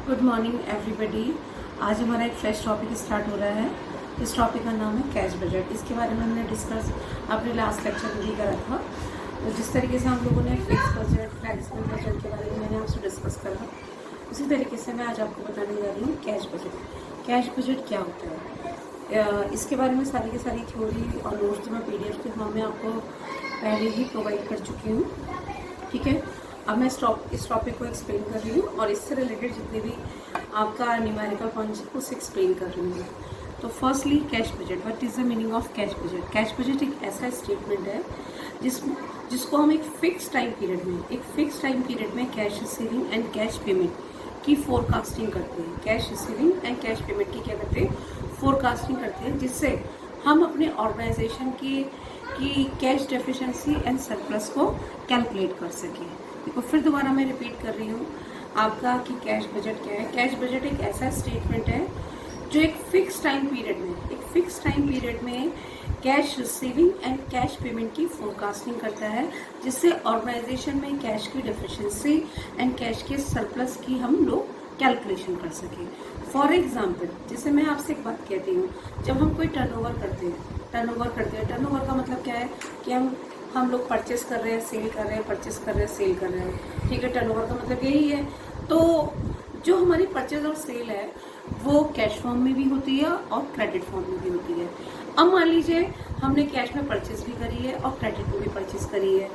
Good morning everybody. आज हमारा एक फ्रेश टॉपिक स्टार्ट हो रहा है। इस टॉपिक का नाम है कैश बजट। इसके बारे में हमने डिस्कस अपने लास्ट लेक्चर में भी करा था। तो जिस तरीके से हम लोगों ने फिक्स बजट, फ्लेक्सिबल बजट के बारे में मैंने आपसे डिस्कस करा, उसी तरीके से मैं आज आपको बताने जा रही हूँ कैश बजट। कैश बजट क्या होता है, इसके बारे में सारी की सारी थ्योरी और नोट्स तो मैं PDF के फॉर्म में आपको पहले ही प्रोवाइड कर चुकी हूँ। ठीक है, अब मैं इस टॉपिक को एक्सप्लेन कर रही हूँ और इससे रिलेटेड जितने भी आपका न्यूमेरिकल पॉइंट्स है उसे एक्सप्लेन कर रही हूँ। तो firstly cash budget. What is the meaning of cash budget? Cash budget एक ऐसा स्टेटमेंट है जिसको हम एक फिक्स टाइम पीरियड में cash receiving end cash payment की फोरकास्टिंग करते हैं। Cash receiving end cash payment की क्या करते हैं? फोरकास्टिंग करते हैं, जिससे हम अपने ऑर्गेनाइजेशन की कैश डेफिशिएंसी एंड सरप्लस को कैलकुलेट कर सकें। देखो, फिर दोबारा मैं रिपीट कर रही हूँ आपका कि कैश बजट क्या है। कैश बजट एक ऐसा स्टेटमेंट है जो एक फिक्स टाइम पीरियड में cash receiving end cash payment की फोरकास्टिंग करता है, जिससे ऑर्गेनाइजेशन में कैश की डेफिशिएंसी एंड कैश के सरप्लस की हम लोग कैलकुलेशन कर सकें। फॉर एग्जाम्पल, जैसे मैं आपसे एक बात कहती हूँ, जब हम कोई टर्नओवर करते हैं, टर्नओवर का मतलब क्या है कि हम लोग परचेस कर रहे हैं, सेल कर रहे हैं, परचेस कर रहे हैं, सेल कर रहे हैं। ठीक है, टर्नओवर का मतलब यही है। तो जो हमारी परचेज और सेल है वो कैश फॉर्म में भी होती है और क्रेडिट फॉर्म में भी होती है। अब मान लीजिए हमने कैश में परचेस भी करी है और क्रेडिट में भी परचेस करी है,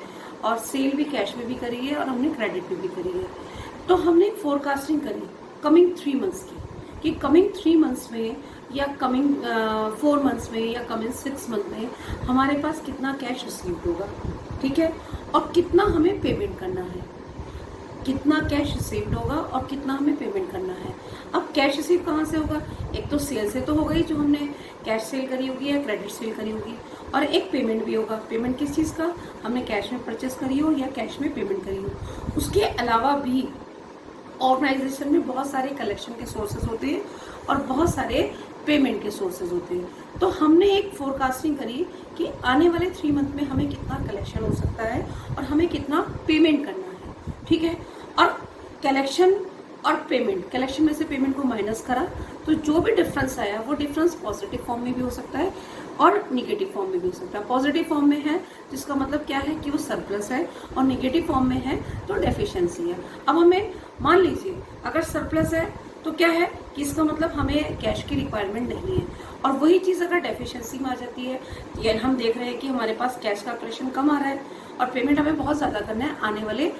और सेल भी कैश में भी करी है और हमने क्रेडिट में भी करी है। तो हमने एक फोरकास्टिंग करी कमिंग 3 मंथ्स की, कि कमिंग 3 मंथ्स में या कमिंग 4 मंथ्स में या कमिंग 6 मंथ में हमारे पास कितना कैश रिसीव होगा। ठीक है, और कितना हमें पेमेंट करना है, कितना कैश रिसीव्ड होगा और कितना हमें पेमेंट करना है। अब कैश रिसीव कहाँ से होगा? एक तो सेल से तो हो गई, जो हमने कैश सेल करी होगी या क्रेडिट सेल करी होगी, और एक पेमेंट भी होगा। पेमेंट किस चीज़ का? हमने कैश में परचेस करी हो या कैश में पेमेंट करी हो। उसके अलावा भी ऑर्गेनाइजेशन में बहुत सारे कलेक्शन के सोर्सेज होते हैं और बहुत सारे पेमेंट के सोर्सेज होते हैं। तो हमने एक फोरकास्टिंग करी कि आने वाले 3 मंथ में हमें कितना कलेक्शन हो सकता है और हमें कितना पेमेंट करना है। ठीक है, और कलेक्शन और पेमेंट, कलेक्शन में से पेमेंट को माइनस करा तो जो भी डिफरेंस आया वो डिफरेंस पॉजिटिव फॉर्म में भी हो सकता है और निगेटिव फॉर्म में भी हो सकता है। पॉजिटिव फॉर्म में है जिसका मतलब क्या है कि वो सरप्लस है, और निगेटिव फॉर्म में है तो डेफिशिएंसी है। अब हमें मान लीजिए अगर सरप्लस है तो क्या है कि इसका मतलब हमें कैश की रिक्वायरमेंट नहीं है, और वही चीज़ अगर डेफिशिएंसी में आ जाती है, यानी हम देख रहे हैं कि हमारे पास कैश का कलेक्शन कम आ रहा है और पेमेंट हमें बहुत ज़्यादा करना है आने वाले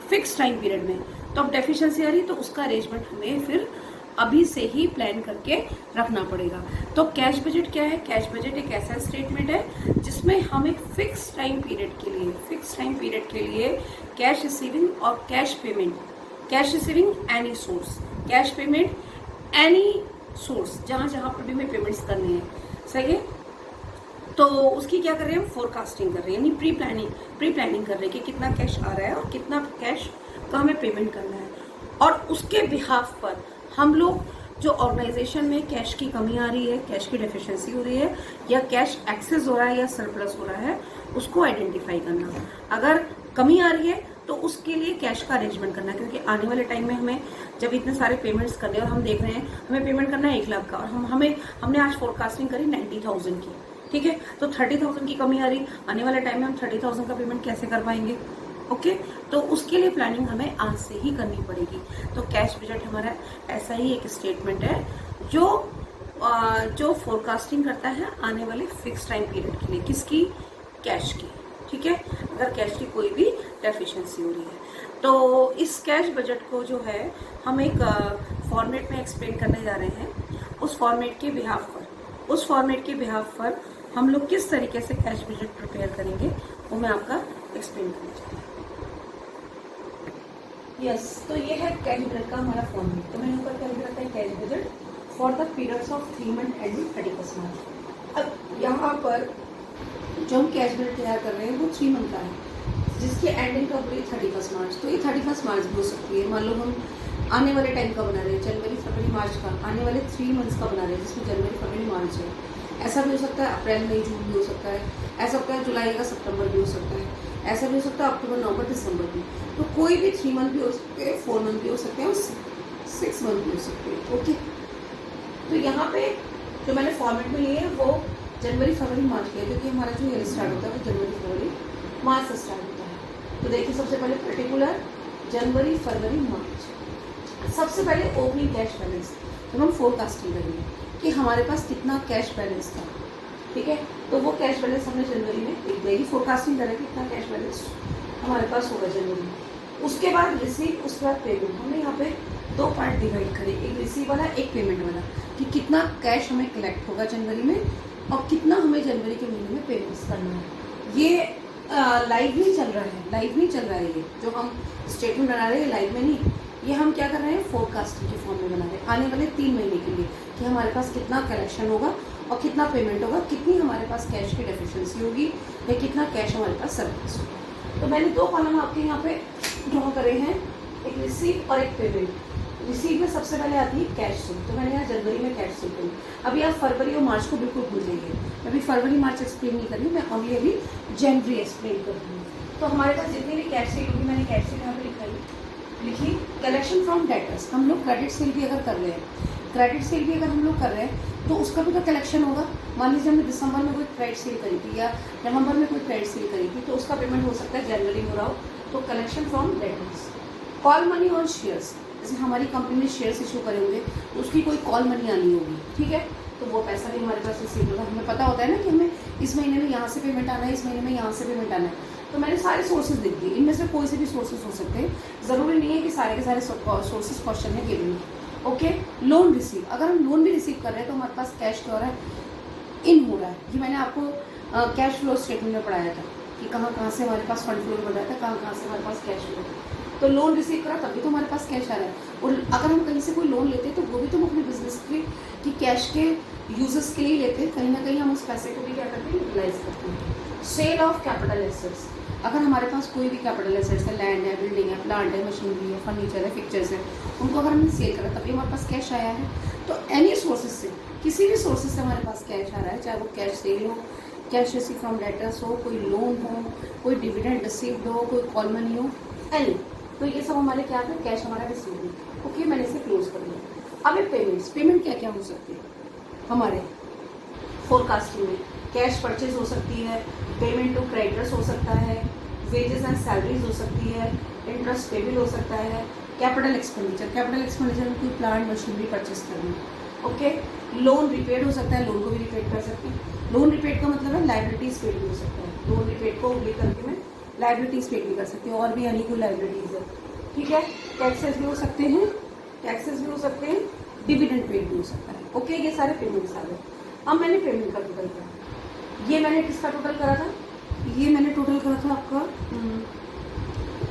फिक्स टाइम पीरियड में, तो अब डेफिशिएंसी आ रही, तो उसका अरेंजमेंट हमें फिर अभी से ही प्लान करके रखना पड़ेगा। तो कैश बजट क्या है? कैश बजट एक ऐसा स्टेटमेंट है जिसमें हम एक फिक्स टाइम पीरियड के लिए कैश रिसीविंग और cash payment, cash receiving any source, cash payment any source, जहाँ पर भी हमें पेमेंट्स करने हैं, सही है। तो उसकी क्या कर रहे हैं? हम फोरकास्टिंग कर रहे हैं, यानी प्री प्लानिंग कर रहे हैं कि कितना कैश आ रहा है और कितना कैश का हमें पेमेंट करना है। और उसके बिहाफ पर हम लोग जो ऑर्गेनाइजेशन में कैश की कमी आ रही है, कैश की डेफिशिएंसी हो रही है, या कैश एक्सेस हो रहा है या सरप्लस हो रहा है, उसको आइडेंटिफाई करना। अगर कमी आ रही है तो उसके लिए कैश का अरेंजमेंट करना, क्योंकि आने वाले टाइम में हमें जब इतने सारे पेमेंट्स करने, और हम देख रहे हैं हमें पेमेंट करना है 1 लाख का, और हमने आज फोरकास्टिंग करी 90,000 की। ठीक है, तो 30,000 की कमी आ रही, आने वाले टाइम में हम 30,000 का पेमेंट कैसे कर पाएंगे? ओके, तो उसके लिए प्लानिंग हमें आज से ही करनी पड़ेगी। तो कैश बजट हमारा ऐसा ही एक स्टेटमेंट है जो फोरकास्टिंग करता है आने वाले फिक्स टाइम पीरियड के लिए। किसकी? कैश की। ठीक है, अगर कैश की कोई भी डेफिशिएंसी हो रही है। तो इस कैश बजट को जो है हम एक फॉर्मेट में एक्सप्लेन करने जा रहे हैं। उस फॉर्मेट के बिहाफ पर हम लोग किस तरीके से कैश बजट प्रिपेयर करेंगे वो मैं आपका एक्सप्लेन करना चाहती हूँ। यस, तो ये है कैश बजट का हमारा फॉर्मेट। तो मैंने ऊपर क्या लिख रखा है? Cash budget for the periods of 3 month ending 31 मार्च। अब यहाँ पर जो हम कैश बजट तैयार कर रहे हैं वो 3 मंथ का है, जिसकी एंडिंग कब हुई? 31 मार्च। तो ये 31 मार्च भी हो सकती है। मान लो हम आने वाले टाइम का बना रहे हैं, जनवरी फरवरी मार्च का, आने वाले 3 मंथ्स का बना रहे हैं, जिसमें जनवरी फरवरी मार्च है। ऐसा भी हो सकता है अप्रैल मई जून भी हो सकता है, ऐसा होता है जुलाई का सितंबर भी हो सकता है, ऐसा भी हो सकता है अक्टूबर नवंबर दिसंबर भी। तो कोई भी 3 मंथ भी हो सकते हैं, 4 मंथ भी हो सकते हैं, और 6 मंथ भी हो सकते हैं। ओके, तो यहाँ पे जो मैंने फॉर्मेट में लिए है वो जनवरी फरवरी मार्च लिया, क्योंकि हमारा जो ईयर स्टार्ट होता है वो जनवरी फरवरी मार्च से स्टार्ट होता है। तो देखिए सबसे पहले पर्टिकुलर जनवरी फरवरी मार्च। सबसे पहले ओपनिंग कैश बैलेंस, तो हम फोरकास्टिंग करेंगे कि हमारे पास कितना कैश बैलेंस था। ठीक है, तो वो कैश बैलेंस हमने जनवरी में लिख देगी, फोरकास्टिंग करें कितना कैश बैलेंस हमारे पास होगा जनवरी में। उसके बाद रिसीव, उसके बाद पेमेंट। हमने यहाँ पे दो पार्ट डिवाइड करे, एक रिसीव वाला एक पेमेंट वाला, कि कितना कैश हमें कलेक्ट होगा जनवरी में और कितना हमें जनवरी के महीने में पेमेंट्स करना है। ये लाइव नहीं चल रहा है, लाइव नहीं चल रहा है। ये जो हम स्टेटमेंट बना रहे हैं लाइव में नहीं, ये हम क्या कर रहे हैं फोरकास्टिंग के फॉर्म में बना रहे हैं आने वाले 3 महीने के लिए, कि हमारे पास कितना कलेक्शन होगा और कितना पेमेंट होगा, कितनी हमारे पास कैश की डेफिशिएंसी होगी या कितना कैश हमारे पास सरप्लस होगा। तो मैंने 2 कॉलम आपके यहाँ पे ड्रॉ करे हैं, एक रिसीव और एक पेमेंट। रिसीव में सबसे पहले आती है कैश सेल, तो मैंने यहाँ जनवरी में कैश सेल करी। अभी आप फरवरी और मार्च को बिल्कुल भूल जाइए, मैं अभी फरवरी मार्च एक्सप्लेन नहीं कर रही हूँ, मैं ओनली अभी जनवरी एक्सप्लेन कर रही हूँ। तो हमारे पास जितनी भी कैश सेल होगी, मैंने कैश सेल यहाँ पे लिखी। कलेक्शन फ्रॉम डेटर्स, हम लोग क्रेडिट सेल भी अगर कर रहे हैं, क्रेडिट सेल भी अगर हम लोग कर रहे हैं तो उसका भी तो कलेक्शन होगा। मान लीजिए हमने दिसंबर में कोई क्रेडिट सेल करी थी या नवंबर में कोई क्रेडिट सेल करी थी, तो उसका पेमेंट हो सकता है जनवरी में हो रहा हो, तो collection from debtors. Call money on shares, जैसे हमारी कंपनी ने शेयर्स इशू करे होंगे तो उसकी कोई कॉल मनी आनी होगी, ठीक है, तो वो पैसा भी हमारे पास रिसीव होगा। हमें पता होता है ना कि हमें इस महीने में यहाँ से पेमेंट आना है, इस महीने में यहाँ से पेमेंट आना है, तो मैंने सारे सोर्सेज लिख दिए। इनमें से कोई से भी सोर्सेज हो सकते हैं, ज़रूरी नहीं है कि सारे के सारे सोर्सेज क्वेश्चन में गिवन। ओके, लोन रिसीव, अगर हम लोन भी रिसीव कर रहे हैं तो हमारे पास कैश क्या हो रहा है, इन हो रहा है। ये मैंने आपको कैश फ्लो स्टेटमेंट में पढ़ाया था कि कहाँ कहाँ से हमारे पास फंड फ्लो बढ़ रहा था, कहाँ कहाँ से हमारे पास कैश फ्लो। तो लोन रिसीव करा तभी तो हमारे पास कैश आ रहा है। और अगर हम कहीं से कोई लोन लेते हैं तो वो भी तो हम अपने बिजनेस के कि कैश के यूजर्स के लिए लेते हैं, कहीं ना कहीं हम उस पैसे को भी क्या करते हैं, यूटिलाइज करते हैं। सेल ऑफ कैपिटल एसेट्स, अगर हमारे पास कोई भी कैपिटल एसेट्स है, लैंड है, बिल्डिंग है, प्लांट है, मशीनरी है, फर्नीचर है, फिक्चर्स है, उनको अगर हमने सेल करा तभी हमारे पास कैश आया है। तो एनी सोर्सेज से, किसी भी सोर्सेज से हमारे पास कैश आ रहा है, चाहे वो कैश सेल हो, कैश रिसीव फ्रॉम डेटर्स हो, कोई लोन हो, कोई डिविडेंड रिसीव्ड हो, कोई कॉल मनी हो, एनी, तो ये सब हमारे क्या है, कैश हमारा रिसीव है। ओके, मैंने इसे क्लोज कर दिया। अब ये पेमेंट्स, पेमेंट क्या क्या हो सकती है हमारे फोरकास्टिंग में, कैश परचेज हो सकती है, पेमेंट टू क्रेडिटर्स हो सकता है, वेजेस एंड सैलरीज हो सकती है, इंटरेस्ट पेबल हो सकता है, कैपिटल एक्सपेंडिचर, कैपिटल एक्सपेंडिचर में कोई प्लांट मशीनरी परचेज करनी। ओके, लोन रिपेड हो सकता है, लोन को भी रिपेड कर सकते हैं। लोन रिपेड का मतलब है लाइबिलिटीज पेड भी हो सकता है, लोन रिपेड को उल्लेख करके मैं लाइबिलिटीज पेड भी कर सकती हूँ, और भी यानी कोई लाइबिलिटीज है, ठीक है। टैक्सेस भी हो सकते हैं, टैक्सेस भी हो सकते हैं, डिविडेंड पेड भी हो सकता है। ओके, ये सारे पेमेंट्स आ गए। अब मैंने पेमेंट का टोटल करा, ये मैंने किसका टोटल करा था, ये मैंने टोटल करा था आपका,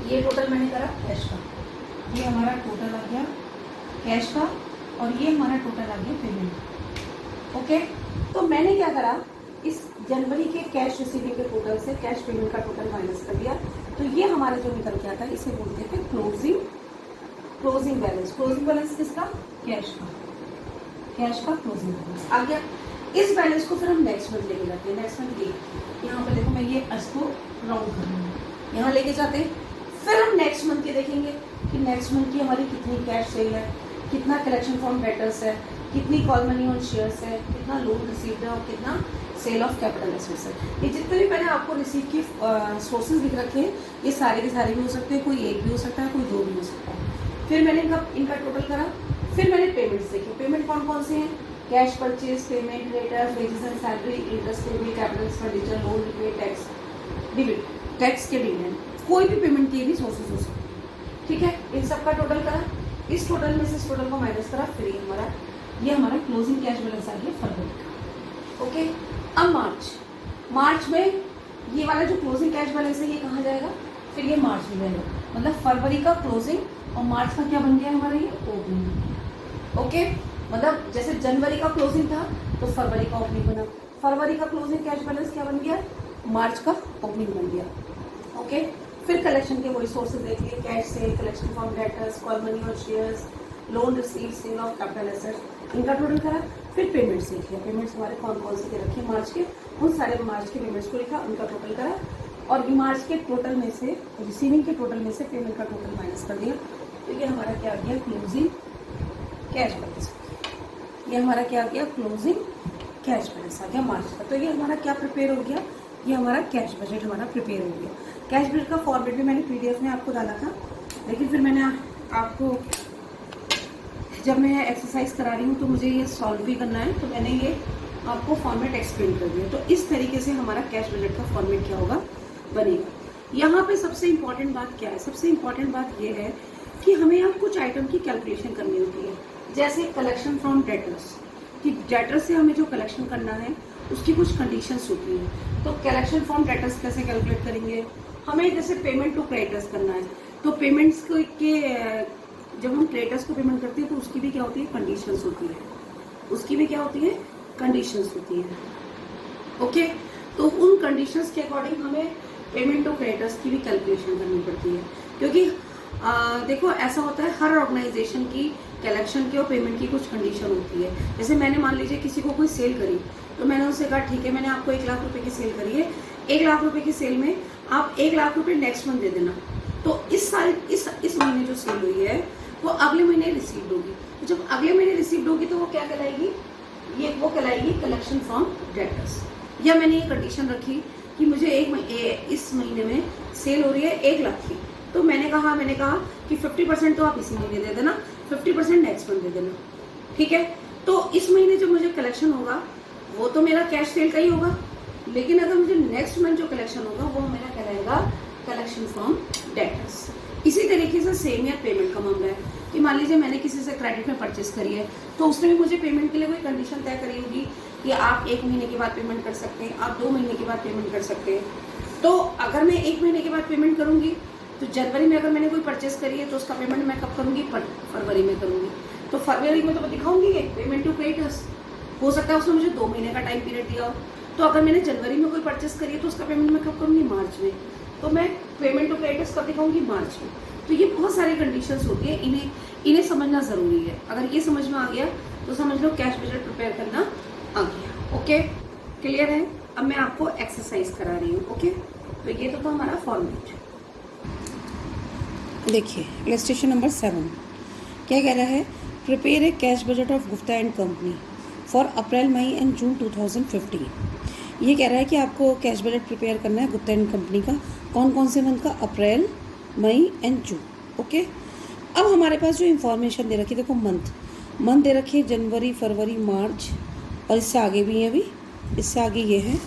ये टोटल मैंने करा कैश का, ये हमारा टोटल आ गया कैश का, और ये हमारा टोटल आ गया पेमेंट। ओके, तो मैंने क्या करा, इस जनवरी के कैश रिसीविंग के टोटल से कैश पेमेंट का टोटल माइनस कर दिया, तो ये हमारा जो निकल के आता है इसे बोलते हैं क्लोजिंग बैलेंस। क्लोजिंग बैलेंस किसका, कैश का, कैश का क्लोजिंग बैलेंस आ गया। इस बैलेंस को फिर हम नेक्स्ट मंथ लेके जाते हैं। नेक्स्ट मंथ ये यहाँ पर देखो, मैं ये इसको राउंड कर रही हूँ, यहाँ लेके जाते हैं। फिर हम नेक्स्ट मंथ के देखेंगे कि नेक्स्ट मंथ की हमारी कितनी कैश सेल है, कितना कलेक्शन फ्रॉम डेटर्स है, कितनी कॉल मनी ऑन शेयर्स है, कितना लोन रिसीव्ड है और कितना सेल ऑफ कैपिटल एसेट्स है। ये जितने भी मैंने आपको रिसीव की सोर्सेज लिख रखे हैं, ये सारे के सारे भी हो सकते हैं, कोई एक भी हो सकता है, कोई दो भी हो सकता है। फिर मैंने इनका टोटल करा, फिर मैंने पेमेंट्स देखे। पेमेंट कौन कौन से हैं, cash purchase, payment, letter, wages and salary, interest payable, capital expenditure, loan repaid, tax के डिविडेंड, कोई भी पेमेंट के भी सोर्सेज हो सकते हैं, ठीक है। इन सब का टोटल करा, इस टोटल में से इस टोटल को माइनस करा, फिर ये हमारा क्लोजिंग कैश बैलेंस आ गया फरवरी का। ओके, अब मार्च में ये वाला जो क्लोजिंग कैश बैलेंस है ये कहाँ जाएगा, फिर ये मार्च में जाएगा, मतलब फरवरी का क्लोजिंग और मार्च का क्या बन गया हमारा, ये ओपनिंग। ओके, मतलब जैसे जनवरी का क्लोजिंग था तो फरवरी का ओपनिंग बना, फरवरी का क्लोजिंग कैश बैलेंस क्या बन गया, मार्च का ओपनिंग बन गया। ओके, फिर कलेक्शन के वही सोर्सेज देख लिए, cash sale, collection from debtors, call money और shares, loan receive, sale of capital assets, इनका टोटल करा। फिर पेमेंट्स देख लिया, पेमेंट्स हमारे कौन कौन से रखे मार्च के, उन सारे मार्च के पेमेंट्स को लिखा, उनका टोटल करा, और मार्च के टोटल में से, रिसीविंग के टोटल में से पेमेंट का टोटल माइनस कर दिया, तो ये हमारा क्या आ गया, क्लोजिंग कैश बैलेंस। ये हमारा क्या आ गया, क्लोजिंग कैश बैलेंस आ गया मार्च का। तो ये हमारा क्या प्रिपेयर हो गया, ये हमारा कैश बजट हमारा प्रिपेयर हो गया। कैश बजट का फॉर्मेट भी मैंने पीडीएफ में आपको डाला था, लेकिन फिर मैंने आपको जब मैं एक्सरसाइज करा रही हूँ तो मुझे ये सॉल्व भी करना है, तो मैंने ये आपको फॉर्मेट एक्सप्लेन कर दिया। तो इस तरीके से हमारा कैश बजट का फॉर्मेट क्या होगा, बनेगा। यहाँ पे सबसे इम्पॉर्टेंट बात क्या है, सबसे इम्पॉर्टेंट बात ये है कि हमें यहाँ कुछ आइटम की कैलकुलेशन करनी होती है, जैसे कलेक्शन फ्रॉम डेटर्स, कि डेटर्स से हमें जो कलेक्शन करना है उसकी कुछ कंडीशंस होती हैं। तो कलेक्शन फ्रॉम डेटर्स कैसे कैलकुलेट करेंगे, हमें जैसे पेमेंट टू क्रेडिटर्स करना है, तो पेमेंट्स के जब हम क्रेडिटर्स को पेमेंट करते हैं तो उसकी भी क्या होती है, कंडीशंस होती है, उसकी भी क्या होती है, कंडीशंस होती है। ओके, तो उन कंडीशंस के अकॉर्डिंग हमें पेमेंट टू क्रेडिटर्स की भी कैलकुलेशन करनी पड़ती है, क्योंकि देखो ऐसा होता है हर ऑर्गेनाइजेशन की कलेक्शन की और पेमेंट की कुछ कंडीशन होती है। जैसे मैंने मान लीजिए किसी को कोई सेल करी, तो मैंने उनसे कहा ठीक है मैंने आपको 1 लाख रुपए की सेल करी है, 1 लाख रुपए की सेल में आप 1 लाख रुपए नेक्स्ट मंथ दे देना। तो इस साल इस महीने जो सेल हुई है वो अगले महीने रिसीव्ड होगी। तो जब अगले महीने रिसीव्ड होगी तो वो क्या कहलाएगी, ये वो कहलाएगी कलेक्शन फ्रॉम डेटर्स। या मैंने ये कंडीशन रखी कि मुझे इस महीने में सेल हो रही है 1 लाख की, तो मैंने कहा कि 50% तो आप इसी महीने दे देना, 50% नेक्स्ट मंथ दे देना, ठीक है। तो इस महीने जो मुझे कलेक्शन होगा वो तो मेरा कैश सेल का ही होगा, लेकिन अगर मुझे नेक्स्ट मंथ जो कलेक्शन होगा वो मेरा कहलाएगा कलेक्शन फ्रॉम डेटर्स। इसी तरीके से सेम या पेमेंट का मामला है कि मान लीजिए मैंने किसी से क्रेडिट में परचेस करी है, तो उसने भी मुझे पेमेंट के लिए कोई कंडीशन तय करी होगी कि आप 1 महीने के बाद पेमेंट कर सकते हैं, आप 2 महीने के बाद पेमेंट कर सकते हैं। तो अगर मैं 1 महीने के बाद पेमेंट करूंगी तो जनवरी में अगर मैंने कोई परचेस करी है तो उसका पेमेंट मैं कब करूंगी, फरवरी में करूंगी। तो फरवरी में तो मैं दिखाऊंगी पेमेंट टू क्रेडिटर्स, हो सकता है उसने मुझे 2 महीने का टाइम पीरियड दिया हो। तो अगर मैंने जनवरी में कोई परचेस करी है तो उसका पेमेंट मैं कब करूंगी, मार्च में। तो मैं पेमेंट टू क्रेडिटर्स कब दिखाऊंगी, मार्च में। तो ये बहुत सारी कंडीशंस होती है, इन्हें समझना जरूरी है। अगर ये समझ में आ गया तो समझ लो कैश बजट प्रिपेयर करना आ गया। ओके, क्लियर है। अब मैं आपको एक्सरसाइज करा रही हूँ। ओके, तो ये तो था हमारा फॉर्मेट। देखिए इलस्ट्रेशन नंबर 7 क्या कह रहा है, prepare a cash budget of Gupta and company for April, May and June 2015। ये कह रहा है कि आपको कैश बजट प्रिपेयर करना है गुप्ता एंड कंपनी का, कौन कौन से मंथ का, अप्रैल, मई एंड जून। ओके, अब हमारे पास जो इन्फॉर्मेशन दे रखी है, देखो मंथ दे रखी है जनवरी, फरवरी, मार्च, और इससे आगे भी है, अभी इससे आगे ये है,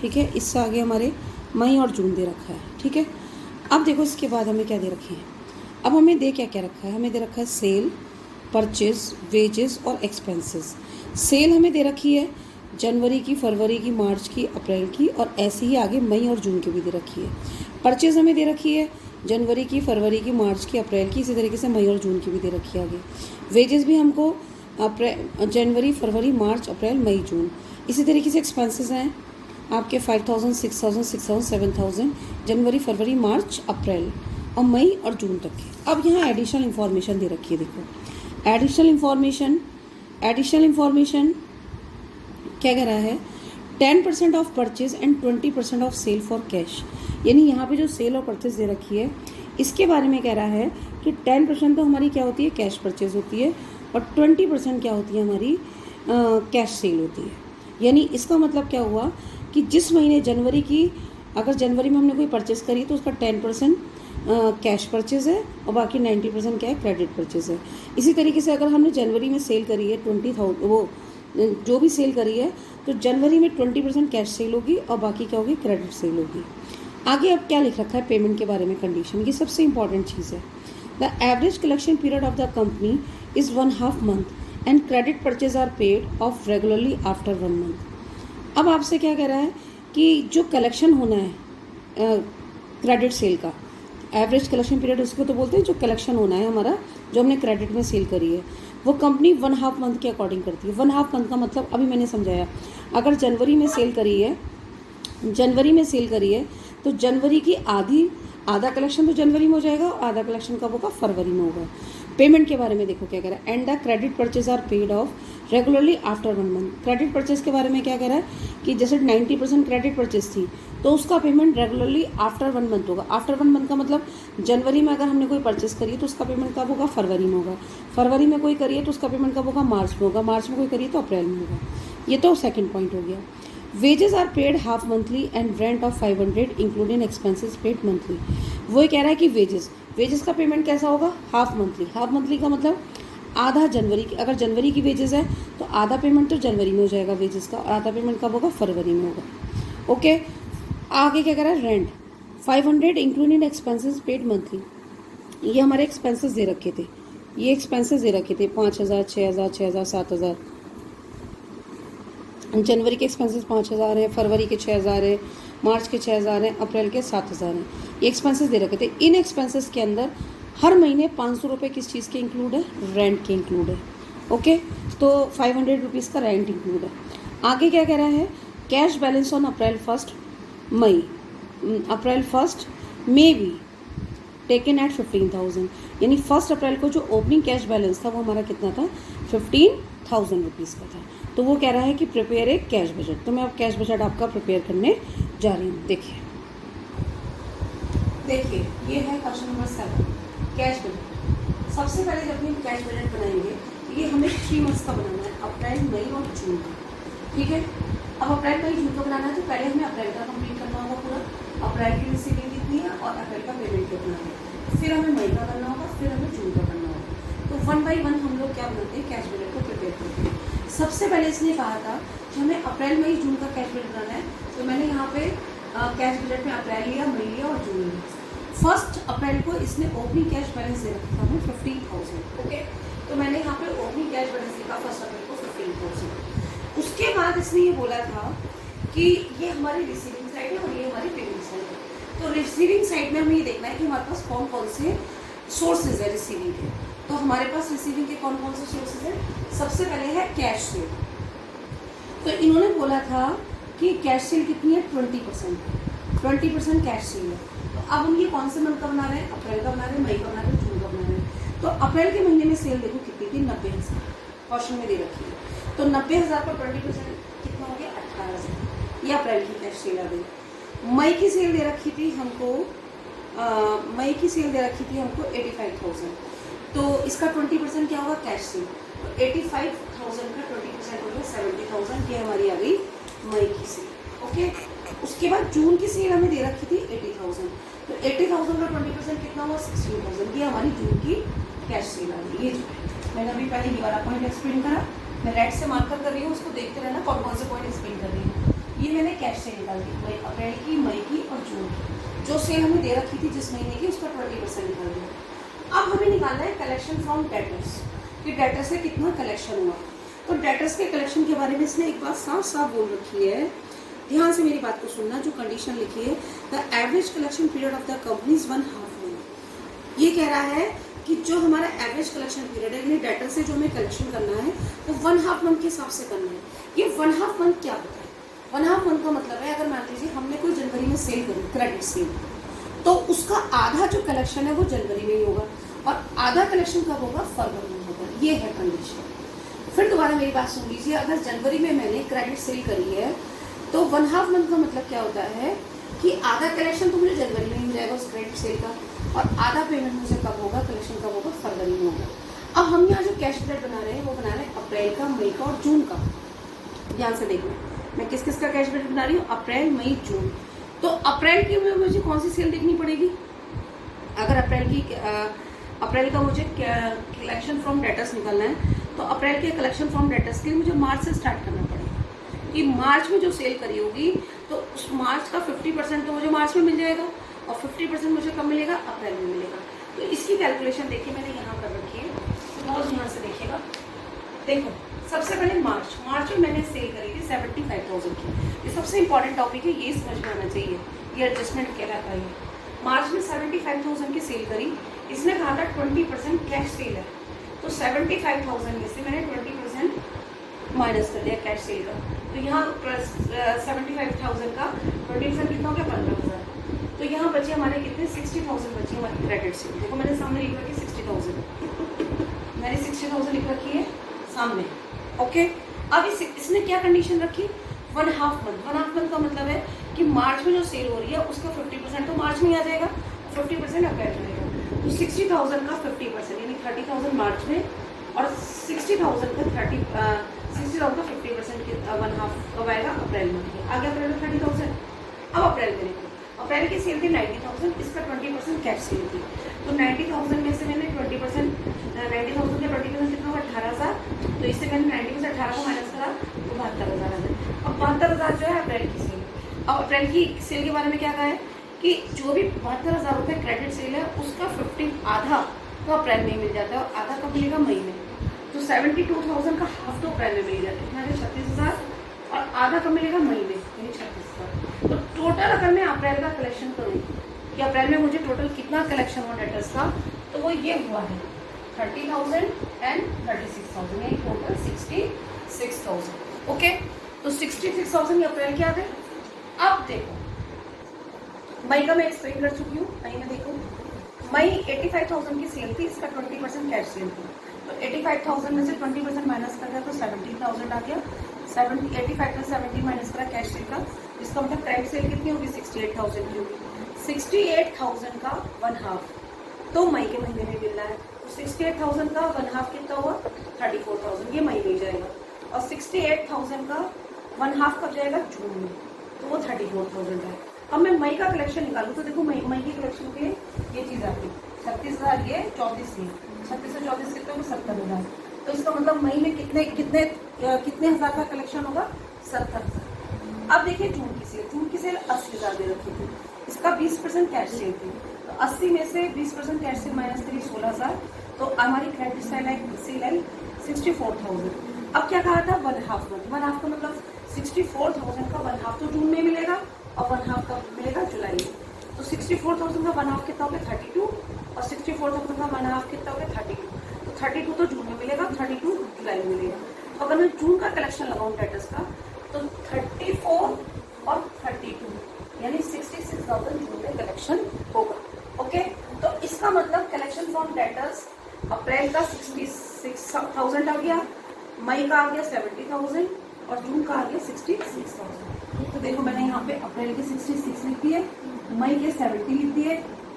ठीक है। इससे आगे हमारे मई और जून दे रखा है, ठीक है। अब देखो इसके बाद हमें क्या दे रखे हैं, अब हमें दे क्या रखा है, हमें दे रखा है सेल, परचेज, वेजेस और एक्सपेंसेस। सेल हमें दे रखी है जनवरी की, फरवरी की, मार्च की, अप्रैल की, और ऐसे ही आगे मई और जून की भी दे रखी है। परचेज हमें दे रखी है जनवरी की, फरवरी की, मार्च की, अप्रैल की, इसी तरीके से मई और जून की भी दे रखी है आगे। वेजेस भी हमको जनवरी, फरवरी, मार्च, अप्रैल, मई, जून। इसी तरीके से एक्सपेंसेस हैं आपके 5000, 6000, 6000, 7000 जनवरी, फरवरी, मार्च, अप्रैल और मई और जून तक के। अब यहाँ एडिशनल इन्फॉर्मेशन दे रखी है, देखो एडिशनल इन्फॉर्मेशन क्या कह रहा है, 10% of purchase and 20% of sale for cash. यानी यहाँ पे जो सेल और परचेज दे रखी है इसके बारे में कह रहा है कि 10% तो हमारी क्या होती है, कैश परचेज होती है, और 20% क्या होती है, हमारी कैश सेल होती है। यानी इसका मतलब क्या हुआ कि जिस महीने जनवरी की, अगर जनवरी में हमने कोई परचेस करी तो उसका 10% कैश परचेज है और बाकी 90% क्या है, क्रेडिट परचेज है। इसी तरीके से अगर हमने जनवरी में सेल करी है 20,000, वो जो भी सेल करी है, तो जनवरी में 20% कैश सेल होगी और बाकी क्या होगी, क्रेडिट सेल होगी। आगे अब क्या लिख रखा है पेमेंट के बारे में कंडीशन, ये सबसे इंपॉर्टेंट चीज़ है। The average collection period of the company is 1/2 month and credit purchase are paid off regularly after 1 month. अब आपसे क्या कह रहा है कि जो कलेक्शन होना है क्रेडिट सेल का, एवरेज कलेक्शन पीरियड उसको तो बोलते हैं, जो कलेक्शन होना है हमारा, जो हमने क्रेडिट में सेल करी है, वो कंपनी 1/2 मंथ के अकॉर्डिंग करती है। 1/2 मंथ का मतलब अभी मैंने समझाया, अगर जनवरी में सेल करी है तो जनवरी की आधा कलेक्शन तो जनवरी में हो जाएगा और आधा कलेक्शन कब होगा, फरवरी में होगा। पेमेंट के बारे में देखो क्या कह रहा है, and the credit purchase are paid off regularly after 1 month. Credit purchase के बारे में क्या कह रहा है कि जैसे 90% क्रेडिट परचेज थी तो उसका पेमेंट रेगुलरली आफ्टर 1 मंथ होगा। आफ्टर 1 मंथ का मतलब जनवरी में अगर हमने कोई परचेज करी है तो उसका पेमेंट कब होगा, फरवरी में होगा। फरवरी में कोई करिए तो उसका पेमेंट कब होगा, मार्च में होगा। मार्च में कोई करिए तो अप्रैल में होगा। ये तो सेकेंड पॉइंट हो गया। Wages are paid half monthly and rent of 500 including expenses paid monthly. वो कह रहा है कि वेजेस का पेमेंट कैसा होगा, हाफ मंथली। हाफ मंथली का मतलब आधा जनवरी की, अगर जनवरी की वेजेस है तो आधा पेमेंट तो जनवरी में हो जाएगा वेजेस का, और आधा पेमेंट कब होगा, फरवरी में होगा। ओके, आगे क्या कह रहा है, rent 500 including expenses paid monthly. ये हमारे एक्सपेंसेस दे रखे थे, ये एक्सपेंसेस दे रखे थे 5000, 6000, 6000, 7000। जनवरी के एक्सपेंसेस 5000 है, फरवरी के 6000 है, मार्च के 6000 हैं, अप्रैल के 7000 हैं। ये एक्सपेंसेस दे रखे थे। इन एक्सपेंसेस के अंदर हर महीने 500 रुपये किस चीज़ के इंक्लूड है, रेंट के इंक्लूड है। ओके, तो 500 रुपीज़ का रेंट इंक्लूड है। आगे क्या कह रहा है, cash balance on April 1 May, April 1 may be taken at 15,000, यानी 1 अप्रैल को जो ओपनिंग कैश बैलेंस था वो हमारा कितना था, 15,000 रुपीज़ का था। तो वो कह रहा है कि प्रिपेयर ए कैश बजट। तो मैं अब कैश बजट आपका प्रिपेयर करने जा रही हूँ। देखिए ये है क्वेश्चन नंबर 7, कैश बजट। सबसे पहले जब हम कैश बजट बनाएंगे तो ये हमें 3 मंथ्स का बनाना है, अप्रैल, मई और जून का। ठीक है, अब अप्रैल, मई, जून का बनाना है तो पहले हमें अप्रैल का कंप्लीट करना होगा पूरा, अप्रैल की रिसीविंग कितनी है और अप्रैल का पेमेंट कितना है। फिर हमें मई का करना होगा, फिर हमें जून का करना होगा। तो 1 बाई 1 हम लोग क्या बनाते हैं, कैश बजट को प्रिपेयर करते हैं। सबसे पहले इसने कहा था कि हमें अप्रैल, मई, जून का कैश बजट बनाना है, तो मैंने यहाँ पे कैश बजट में अप्रैल लिया, मई लिया और जून लिया। 1 अप्रैल को इसने ओपनिंग कैश बैलेंस दे रखा था 15,000। ओके, तो मैंने यहाँ पे ओपनिंग कैश बैलेंस लिखा 1 अप्रैल को 15,000। उसके बाद इसने ये बोला था कि ये हमारी रिसीविंग साइड है और ये हमारी पेमेंट साइड है। तो रिसीविंग साइड में हमें ये देखना है कि हमारे पास कौन कौन से सोर्सेज है रिसीविंग के। तो हमारे पास रिसीविंग के कौन कौन से सोर्सेज है, सबसे पहले है कैश सेल। तो इन्होंने बोला था कि कैश सेल कितनी है, 20% कैश सेल है। तो अब हम ये कौन से मंथ का बना रहे हैं, अप्रैल का बना रहे हैं, मई का बना रहे हैं, जून का बना रहे हैं। तो अप्रैल के महीने में सेल देखो कितनी थी, 90,000, क्वेश्चन में दे रखी है। तो 90,000 पर 20% कितना हो गया, 18,000। ये अप्रैल की कैश सेल आ गई। मई की सेल दे रखी थी हमको, मई की सेल दे रखी थी हमको 85,000। तो इसका 20% क्या होगा, कैश सेल। तो 85,000 का 20% हो गया 70,000। ये हमारी आ गई मई की सेल। ओके, उसके बाद जून की सेल हमें दे रखी थी 80,000। तो 80,000 का 20% कितना हुआ, 16,000। ये हमारी जून की कैश सेल आ गई। ये जो है मैंने अभी पहले ये वाला पॉइंट एक्सप्लेन करा, मैं रेड से मार्कर कर रही हूँ, उसको देखते रहना कौन कौन से पॉइंट एक्सप्लेन कर रही हूँ। ये मैंने कैश सेल निकाल दी, मई, अप्रैल की, मई की और जून की। जो सेल हमें दे रखी थी जिस महीने की, उसका 20% निकाल दिया। अब हमें निकालना है कलेक्शन फ्रॉम डेटर्स, कि डेटर से कितना कलेक्शन हुआ। तो डेटर्स के कलेक्शन के बारे में इसने एक बात साफ साफ बोल रखी है, ध्यान से मेरी बात को सुनना। जो कंडीशन लिखी है, the average collection period of the company is 1/2 month. ये कह रहा है कि जो हमारा एवरेज कलेक्शन पीरियड है, यानी डेटर से जो हमें कलेक्शन करना है वो 1/2 मंथ के हिसाब से करना है। ये 1/2 मंथ क्या होता है, 1/2 मंथ का मतलब है, अगर मान लीजिए हमने कोई जनवरी में सेल करी, क्रेडिट सेल, तो उसका आधा जो कलेक्शन है वो जनवरी में ही होगा और आधा कलेक्शन कब होगा, फरवरी में होगा। ये है कंडीशन। फिर दोबारा मेरी बात सुन लीजिए, अगर जनवरी में मैंने क्रेडिट सेल करी है तो 1/2 मंथ का मतलब क्या होता है कि आधा कलेक्शन तो मुझे जनवरी में ही मिल जाएगा उस क्रेडिट सेल का, और आधा पेमेंट मुझे कब होगा, कलेक्शन कब होगा, फरवरी में होगा। अब हम यहाँ जो कैश बजट बना रहे हैं वो बना रहे हैं अप्रैल का, मई का और जून का। ध्यान से देखना, मैं किस किस का कैश बजट बना रही हूँ, अप्रैल, मई, जून। तो अप्रैल की में मुझे कौन सी सेल देखनी पड़ेगी, अगर अप्रैल का मुझे कलेक्शन फ्रॉम डेटर्स निकालना है तो अप्रैल के कलेक्शन फ्रॉम डेटर्स के लिए मुझे मार्च से स्टार्ट करना पड़ेगा कि मार्च में जो सेल करी होगी तो उस मार्च का 50% तो मुझे मार्च में मिल जाएगा और 50% मुझे कब मिलेगा, अप्रैल में मिलेगा। तो इसकी कैलकुलेशन देखिए मैंने यहाँ कर रखी है, बहुत ध्यान से देखिएगा। देखो सबसे पहले मार्च में मैंने सेल करी थी 75,000 की। ये सबसे इंपॉर्टेंट टॉपिक है, ये समझ में आना चाहिए, ये एडजस्टमेंट कहलाता है। मार्च में 75,000 की सेल करी, इसने कहा था 20% कैश सेल है, तो 75,000 में से मैंने 20% माइनस कर दिया कैश सेल का। तो यहाँ 75,000 का 20% कितना हो गया, 15,000। तो यहाँ बचे हमारे कितने, 60,000 बचे हमारी क्रेडिट सेल। देखो मैंने सामने लिखा कि 60,000 60,000, मैंने 60,000 लिख रखी है सामने। ओके, अब इसने क्या कंडीशन रखी, 1/2 मंथ। 1/2 मंथ का मतलब है कि मार्च में जो सेल हो रही है उसका 50% तो मार्च में आ जाएगा, 50% अप्रैल में आएगा। तो 60,000 का 50% यानी 30,000 मार्च में, और 60,000 का 60,000 का 50% 1/2 कब आएगा, अप्रैल में आगे। अप्रैल में 30,000। अब अप्रैल में देखो, अप्रैल की सेल थी 90,000, इसका 20% कैश सेल थी। तो 90,000 में से मैंने 20%, 90,000 का 20% कितना होगा, 18,000। तो इससे मैंने 90 में से 18 को माइनस करा तो 72,000 आ गए। अब 72,000 जो है अप्रैल की सेल। अब अप्रैल की सेल के बारे में क्या कहा है कि जो भी 72,000 रुपये क्रेडिट सेल है उसका 50 आधा तो अप्रैल में ही मिल जाता है, और आधा कब मिलेगा, मई में। तो 72,000 का हाफ तो अप्रैल में मिल जाता है, कितना है 36,000, और आधा कब मिलेगा, मई में, यानी 36,000। तो टोटल अगर मैं अप्रैल का कलेक्शन करूँ कि अप्रैल में मुझे टोटल कितना कलेक्शन हुआ डेटर्स का, तो वो ये हुआ है 30,000 एंड 36,000, यानी टोटल 66,000। ओके, तो 66,000 ये अप्रैल के आ गए। अब देखो मई का मैं एक्सप्लेन कर चुकी हूँ। मई में देखो, मई 85,000 की सेल थी, इसका 20% कैश सेल थी। तो 85,000 में से 20% माइनस कर दिया तो 17,000 आ गया। 85 में 70 माइनस करा कैश सेल का, इसका मतलब क्रेडिट सेल कितनी होगी, 68,000 की होगी। 68,000 का 1/2 तो मई के महीने में मिल रहा है। तो 68,000 का 1/2 कितना हुआ, 34,000, ये मई में जाएगा। और 68,000 का 1/2 कब जाएगा, जून में, तो वो 34,000 है। अब मैं मई का कलेक्शन निकालूँ तो देखो मई की कलेक्शन के ये चीज़ आती है 36,000, ये 34 ये 36 से 34 कितने होगा, 70,000। तो इसका मतलब मई में कितने हज़ार का कलेक्शन होगा, 70,000। अब देखिए जून की सेल 80,000 दे रखी थी, इसका 20% कैश सेल थी। तो 80 में से 20% कैश सेल माइनस करी 16,000, तो हमारी क्रेडिट सेल आई 64,000। अब क्या कहा था, 1/2 मंथ। 1/2 का मतलब 64,000 का 1/2 तो जून में मिलेगा, और 1/2 कब मिलेगा, जुलाई में। तो 64,000 का 1/2 कितना हो गया, 32, और 64,000 का 1/2 कितना हो गया, 32। तो 32 तो जून में मिलेगा, 32 जुलाई में मिलेगा। तो अगर मैं जून का कलेक्शन लगाऊं डेटर्स का, तो 34 और 32 यानी 66,000 जून में कलेक्शन होगा। ओके, तो इसका मतलब कलेक्शन फ्रॉम डेटर्स अप्रैल का 66,000 आ गया, मई का आ गया 70,000, और जून का आ गया 66,000। तो देखो मैंने यहाँ पे अप्रैल के 66 लिख दिए, मई के 70 लिख दिए,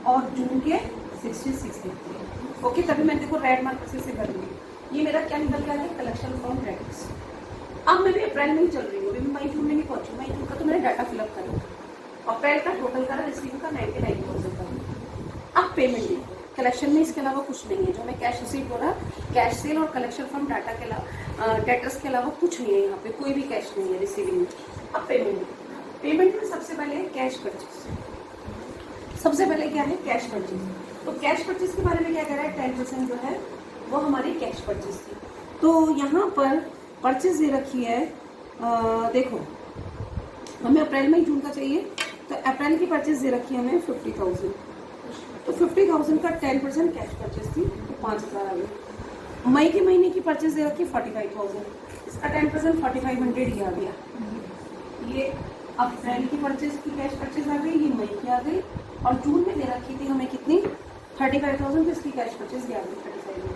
और जून के 66 लिख दिए। ओके, तभी मैंने देखो रेड मार्क से कर दी। ये मेरा क्या निकल गया है, कलेक्शन फ्रॉम डेटर्स। अब मैं भी अप्रैल में ही चल रही हूँ, अभी मई जून में नहीं पहुंची। मई जून का तो मैंने डाटा फिलअप करा, अप्रैल का टोटल करा, रिसीव का 99,000 का। अब पेमेंट देखो, कलेक्शन में इसके अलावा कुछ नहीं है, जो मैं कैश रिसीव हो रहा, कैश सेल और कलेक्शन फ्रॉम डाटा के अलावा डेटर्स के अलावा कुछ नहीं है, यहाँ पे कोई भी कैश नहीं है रिसीविंग में। अब पेमेंट में सबसे पहले है कैश परचेज। सबसे पहले क्या है, कैश परचेज। तो कैश परचेज के बारे में क्या कह रहा है, 10% जो है वो हमारी कैश परचेज थी। तो यहाँ पर परचेज दे रखी है, देखो हमें अप्रैल में जून का चाहिए, तो अप्रैल की परचेज दे रखी है हमें 50,000। तो 50,000 का 10% कैश परचेज थी, तो 5,000 आ गई। मई के महीने की परचेज दे रखी है 45,000, इसका 10% 4,500 ही आ गया। ये अप्रैल की परचेज की कैश परचेज आ गई, ये मई की आ गई, और जून में दे रखी थी हमें कितनी, 35,000, तो इसकी कैश परचेज आ गई 35,000।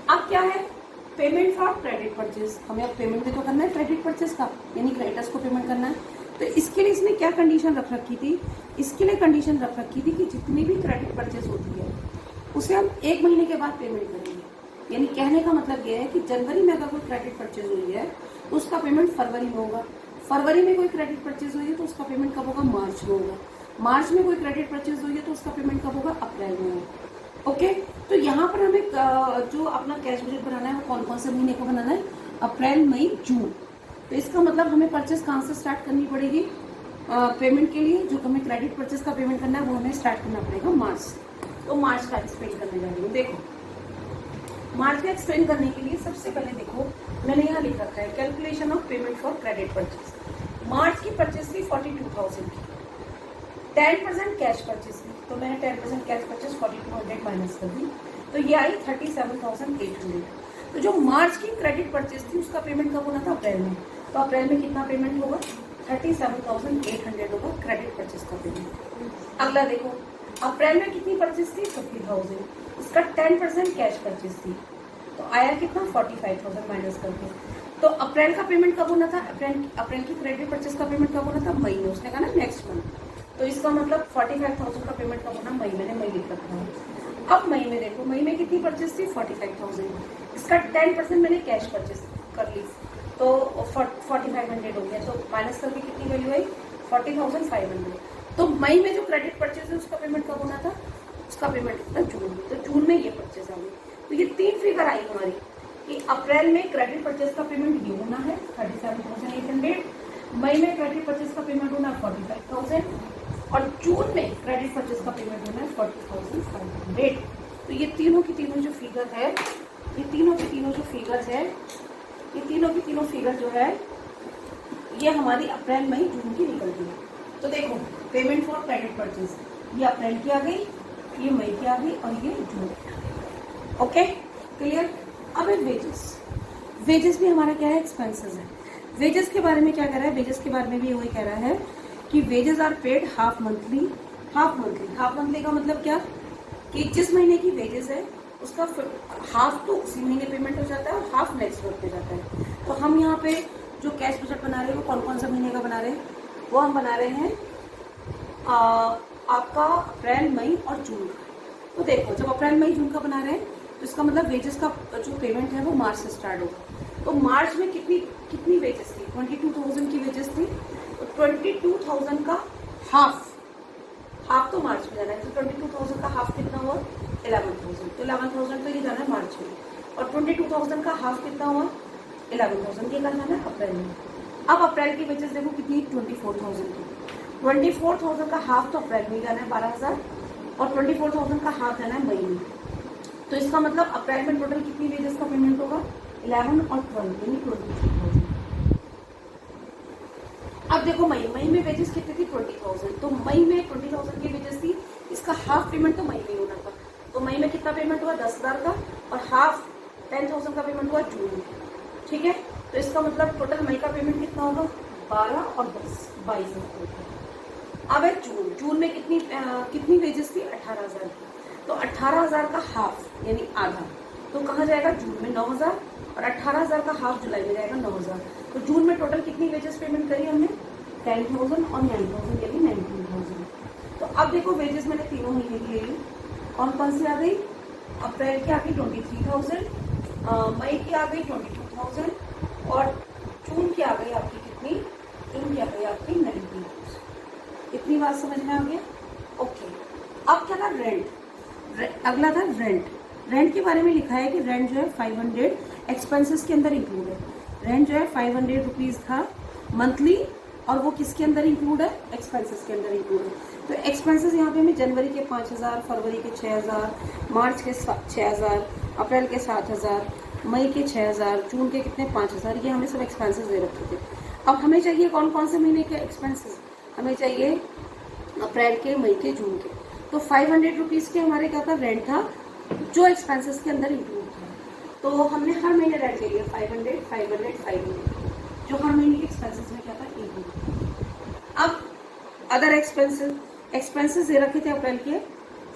अब क्या है, पेमेंट फॉर क्रेडिट परचेज। हमें अब पेमेंट भी तो करना है क्रेडिट परचेज का, यानी क्रेडिटर्स को पेमेंट करना है। तो इसके लिए इसने क्या कंडीशन रख रखी थी, इसके लिए कंडीशन रख रखी थी कि जितनी भी क्रेडिट परचेज होती है उसे हम 1 महीने के बाद पेमेंट करेंगे। यानी कहने का मतलब ये है कि जनवरी में अगर कोई क्रेडिट परचेज हुई है तो उसका पेमेंट फरवरी में होगा, फरवरी में कोई क्रेडिट परचेज हुई है तो उसका पेमेंट कब होगा, मार्च में होगा, मार्च में कोई क्रेडिट परचेज हुई है तो उसका पेमेंट कब होगा, अप्रैल में होगा। ओके, तो यहाँ पर हमें जो अपना कैश बजट बनाना है वो कौन कौन से महीने को बनाना है, अप्रैल मई जून। तो इसका मतलब हमें परचेज कहाँ से स्टार्ट करनी पड़ेगी, पेमेंट के लिए जो हमें क्रेडिट परचेज का पेमेंट करना है वो हमें स्टार्ट करना पड़ेगा मार्च। तो मार्च का एक्सप्लेन करने जा रही हूँ। देखो मार्च का एक्सप्लेन करने के लिए सबसे पहले देखो मैंने यहाँ लिख रखा है calculation of payment for credit purchase. March की परचेज थी 42,000 की, 10% कैश परचेज थी, तो मैंने 10% कैश परचेज 4,200 माइनस कर दी, तो ये आई 37,800। तो जो मार्च की क्रेडिट परचेज थी उसका पेमेंट कब होना था, अप्रैल में। तो अप्रैल में कितना पेमेंट होगा, 37,800 होगा क्रेडिट परचेज का पेमेंट। अगला देखो अप्रैल में कितनी परचेज थी, 50,000, इसका 10% कैश परचेज थी, तो आया कितना 45,000 माइनस करके। तो अप्रैल का पेमेंट कब होना था, अप्रैल की क्रेडिट परचेज का पेमेंट कब होना था, मई में। उसने कहा ना नेक्स्ट मंथ, तो इसका मतलब 45,000 का पेमेंट कब होना, मई। मैंने मई लिख रखा है। अब मई में देखो, मई में कितनी परचेज थी 45,000, इसका 10% मैंने कैश परचेज कर ली, तो 4500 हो गया। तो माइनस करके कितनी वैल्यू आई 40,500। तो मई में जो क्रेडिट परचेज है उसका पेमेंट कब होना था, उसका पेमेंट था जून में, तो जून में ये परचेज आ गई। तो ये 3 फिगर आई हमारी कि अप्रैल में क्रेडिट परचेज का पेमेंट ये होना है 37,800, मई में क्रेडिट परचेज का पेमेंट होना है 45,000 और जून में क्रेडिट परचेज का पेमेंट होना है 40,500। तो ये तीनों की तीनों जो फिगर है, ये तीनों की तीनों जो फिगर है, ये तीनों की तीनों फिगर जो है ये हमारी अप्रैल मई जून की निकल गई। तो देखो पेमेंट फॉर क्रेडिट परचेज, ये अप्रैल की आ गई, ये मई की आ गई और ये जून की। Okay clear. अब है वेजेस। वेजेस भी हमारा क्या है, एक्सपेंसेस है। वेजेस के बारे में क्या कह रहा है, वेजेस के बारे में भी वही कह रहा है कि wages are paid half monthly. Half monthly का मतलब क्या कि जिस महीने की वेजेस है उसका हाफ तो उसी महीने पेमेंट हो जाता है और हाफ नेक्स्ट मंथ पे जाता है। तो हम यहाँ पे जो कैश बजट बना रहे हैं वो कौन कौन सा महीने का बना रहे हैं, वो हम बना रहे हैं आपका अप्रैल मई और जून का। तो देखो जब अप्रैल मई जून का बना रहे हैं तो इसका मतलब वेजेस का जो पेमेंट है वो मार्च से स्टार्ट होगा। तो मार्च में कितनी वेजेस थी, 22,000 की वेजेस थी। तो 22,000 का हाफ तो मार्च में जाना है। तो 22,000 का हाफ कितना हुआ 11,000। तो 11,000 तो ये जाना है मार्च में, और 22,000 का हाफ कितना हुआ 11,000 ये जाना है अप्रैल में। अब अप्रैल की वेजेस देखो कितनी 24,000 की। 24,000 का हाफ तो अप्रैल में जाना है 12,000 और 24,000 का हाफ जाना है मई में। तो इसका मतलब अप्रैल में टोटल कितनी वेजेस का पेमेंट होगा 11 और 12 यानी 23,000। अब देखो मई में वेजेस कितनी थी 20,000। तो मई में 20,000 की वेजेस थी, इसका हाफ पेमेंट तो मई में होना था। तो मई में कितना पेमेंट हुआ 10,000 का और हाफ 10,000 का पेमेंट हुआ जून में। ठीक है, तो इसका मतलब टोटल मई का पेमेंट कितना होगा 12 और 10 22,000। अब है जून में कितनी वेजेस थी 18,000 की। तो 18,000 का हाफ यानी आधा तो कहाँ जाएगा जून में 9,000 और 18,000 का हाफ जुलाई में जाएगा 9,000। तो जून में टोटल कितनी वेजेस पेमेंट करी हमने 10,000 और 9,000 यानी 19,000। तो अब देखो वेजेस मैंने तीनों महीने की ले ली, कौन कौन सी आ गई, अप्रैल की आ गई 23,000, मई की आ गई 22,000 और जून की आ गई आपकी कितनी, जून की आ गई आपकी 19,000। इतनी बात समझ में आ गया। ओके, अब क्या था रेंट। अगला था रेंट के बारे में लिखा है कि रेंट जो है 500 एक्सपेंसेस के अंदर इंक्लूड है। रेंट जो है 500 रुपीज़ था मंथली और वो किसके अंदर इंक्लूड है, एक्सपेंसेस के अंदर इंक्लूड है। तो एक्सपेंसेस यहाँ पे हमें जनवरी के 5,000, फरवरी के 6,000, मार्च के 6,000, अप्रैल के 7,000, मई के 6,000, जून के कितने 5,000, ये हमें सब एक्सपेंसेस दे रखे थे। अब हमें चाहिए कौन कौन से महीने के एक्सपेंसेस, हमें चाहिए अप्रैल के, मई के, जून के। तो 500 रुपीज़ के हमारे क्या था रेंट था जो एक्सपेंसेस के अंदर इंक्लूड था। तो हमने हर महीने रेंट ले लिया 500 जो हर महीने के एक्सपेंसेस में क्या था इंक्लूड। अब अदर एक्सपेंसेस दे रखे थे अप्रैल के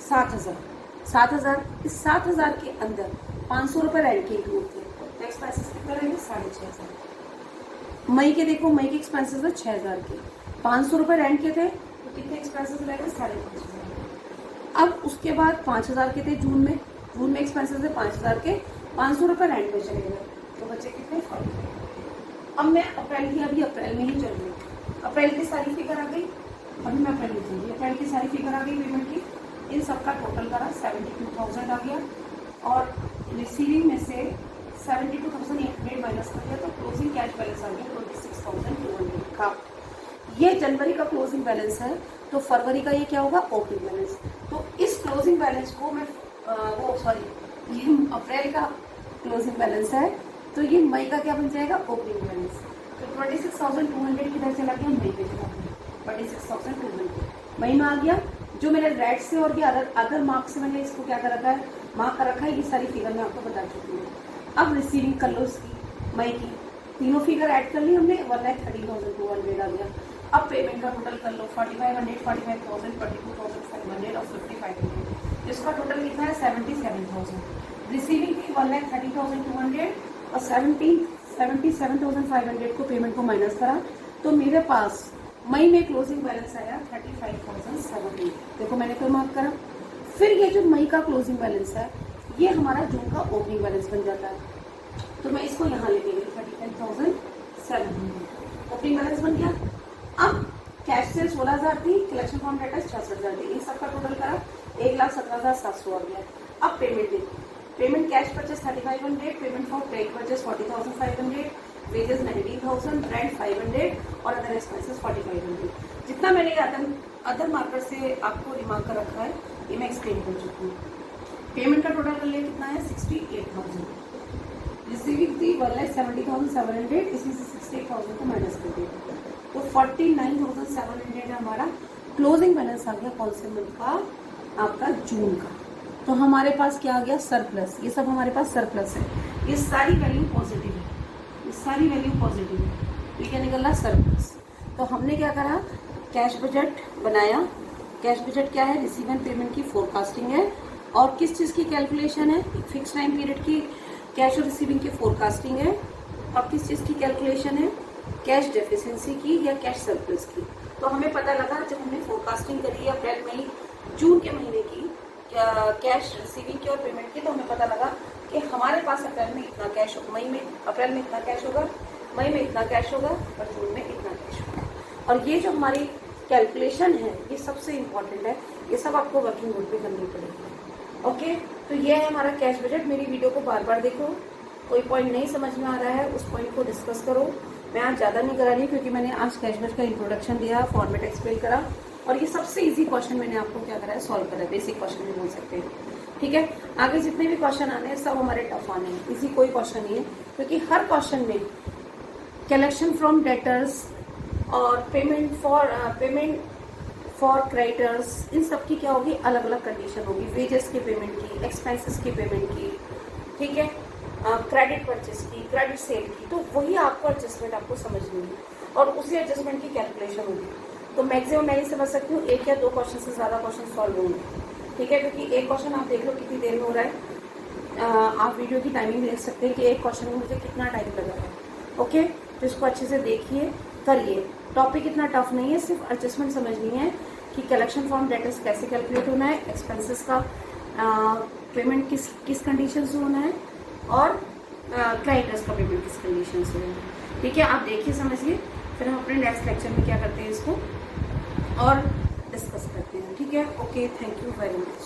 7,000। इस 7,000 के अंदर 500 रुपये रेंट के इंक्लूड थे। तो एक्सपेंसेस कितना रहेंगे 6,500। मई के देखो, मई के एक्सपेंसेस थे 6,000 के, 500 रुपये रेंट के थे तो कितने एक्सपेंसेस रहेंगे 5,500। अब उसके बाद 5,000 के थे जून में एक्सपेंसेस थे 5,000 के, 500 रुपये रेंट में चले गए तो बच्चे कितने 40। अब मैं अप्रैल की अप्रैल में ही चल रही हूँ। अप्रैल की सारी फिगर आ गई, अभी मैं अप्रैल में चल रही। अप्रैल की सारी फिगर आ गई पेमेंट की, इन सबका टोटल करा 72,000 आ गया और रिसीविंग में से 72,800 माइनस कर दिया तो क्लोजिंग कैश बैलेंस आ गया 26,200 का। ये जनवरी का क्लोजिंग बैलेंस है। तो फरवरी का ये क्या होगा ओपनिंग बैलेंस। तो इस क्लोजिंग बैलेंस को मैं ये अप्रैल का क्लोजिंग बैलेंस है तो ये मई का क्या बन जाएगा ओपनिंग बैलेंस। तो 26,200 किधर चला गया मई में चला गया 26,200 मई में आ गया। जो मैंने रेड से और भी अदर मार्क से मैंने इसको क्या कर रखा है मार्क कर रखा है, ये सारी फिगर मैं आपको बता चुकी हूँ। अब रिसीविंग कर लो इसकी मई की, तीनों फिगर ऐड कर ली हमने 1,30,200 आ गया। अब पेमेंट का टोटल कर लो 4,500, 45,000, 22,500 और 5,500। इसका टोटल कितना है 77,000। रिसीविंग थी 1,30,200 और 77,500 को पेमेंट को माइनस करा तो मेरे पास मई में क्लोजिंग बैलेंस आया 35,700। देखो मैंने कोई मार्क करा। फिर ये जो मई का क्लोजिंग बैलेंस है ये हमारा जून का ओपनिंग बैलेंस बन जाता है, तो मैं इसको यहाँ ले गई 35,700 ओपनिंग बैलेंस बन गया। अब कैश से 16,000 थी, कलेक्शन फॉर्म डेटा 66,000 थी, इन सबका टोटल करा 1,17,700 आ गया। अब पेमेंट देखो, payment cash purchase 3,500, payment for trade purchase 40,500, wages 19,000, rent 500 और अदर एक्सपेंसेस 4,500। जितना मैंने अदर मार्कर से आपको रिमार्क कर रखा है ये मैं एक्सप्लेन कर चुकी हूँ। पेमेंट का टोटल कर लिया कितना है 68,000। रिसीविंग थी 1,70,700, इसी से 68,000 को माइनस कर दिया तो 49,700 हमारा क्लोजिंग बैलेंस आ गया कौन से मंथ का, आपका जून का। तो हमारे पास क्या आ गया सरप्लस, ये सब हमारे पास सरप्लस है, ये सारी वैल्यू पॉजिटिव है, ये सारी वैल्यू पॉजिटिव है, तो ये क्या निकला सरप्लस। तो हमने क्या करा, कैश बजट बनाया। कैश बजट क्या है, रिसीव एंड पेमेंट की फोरकास्टिंग है और किस चीज़ की कैलकुलेशन है, फिक्स टाइम पीरियड की कैश और रिसीविंग की फोरकास्टिंग है और किस चीज़ की कैलकुलेशन है, कैश डेफिशिएंसी की या कैश सरप्लस की। तो हमें पता लगा जब हमने फोरकास्टिंग करी अप्रैल मई जून के महीने की कैश रिसीविंग की और पेमेंट की, तो हमें पता लगा कि हमारे पास अप्रैल में इतना कैश, अप्रैल में इतना कैश होगा, मई में इतना कैश होगा और जून में इतना कैश होगा। और ये जो हमारी कैलकुलेशन है ये सबसे इम्पॉर्टेंट है, ये सब आपको वर्किंग नोट पे करनी पड़ेगी। ओके, तो ये है हमारा कैश बजट। मेरी वीडियो को बार बार देखो, कोई पॉइंट नहीं समझ में आ रहा है उस पॉइंट को डिस्कस करो। मैं आज ज़्यादा नहीं करा रही क्योंकि मैंने आज कैश बजट का इंट्रोडक्शन दिया, फॉर्मेट एक्सप्लेन करा और ये सबसे इजी क्वेश्चन मैंने आपको क्या करा है, सॉल्व करा है। बेसिक क्वेश्चन भी बोल सकते हैं, ठीक है। आगे जितने भी क्वेश्चन आने हैं सब हमारे टफ आने हैं, इजी कोई क्वेश्चन नहीं है क्योंकि हर क्वेश्चन में कलेक्शन फ्रॉम डेटर्स और पेमेंट फॉर क्रेडिटर्स, इन सब की क्या होगी, अलग अलग कंडीशन होगी। वेजेस की पेमेंट की, एक्सपेंसेस की पेमेंट की, ठीक है, क्रेडिट परचेस की, क्रेडिट सेल की, तो वही आपको एडजस्टमेंट आपको समझनी है और उसी एडजस्टमेंट की कैलकुलेशन होगी। तो मैक्सिमम मैं नहीं समझ सकती हूँ 1 या 2 क्वेश्चन से ज़्यादा क्वेश्चन सॉल्व होंगे, ठीक है, क्योंकि एक क्वेश्चन आप देख लो कितनी देर में हो रहा है। आप वीडियो की टाइमिंग देख सकते हैं कि एक क्वेश्चन में मुझे कितना टाइम लगा है। ओके, तो इसको अच्छे से देखिए, करिए। टॉपिक इतना टफ नहीं है, सिर्फ एडजस्टमेंट समझनी है कि कलेक्शन फॉर्म डेटर्स कैसे कैलकुलेट होना है, एक्सपेंसेस का पेमेंट किस कंडीशन से होना है और क्रेडिटर्स का पेमेंट किस कंडीशन से होना है, ठीक है। आप देखिए, समझिए, फिर हम अपने नेक्स्ट लेक्चर में क्या करते हैं इसको और डिस्कस करते हैं, ठीक है। Okay, thank you very much.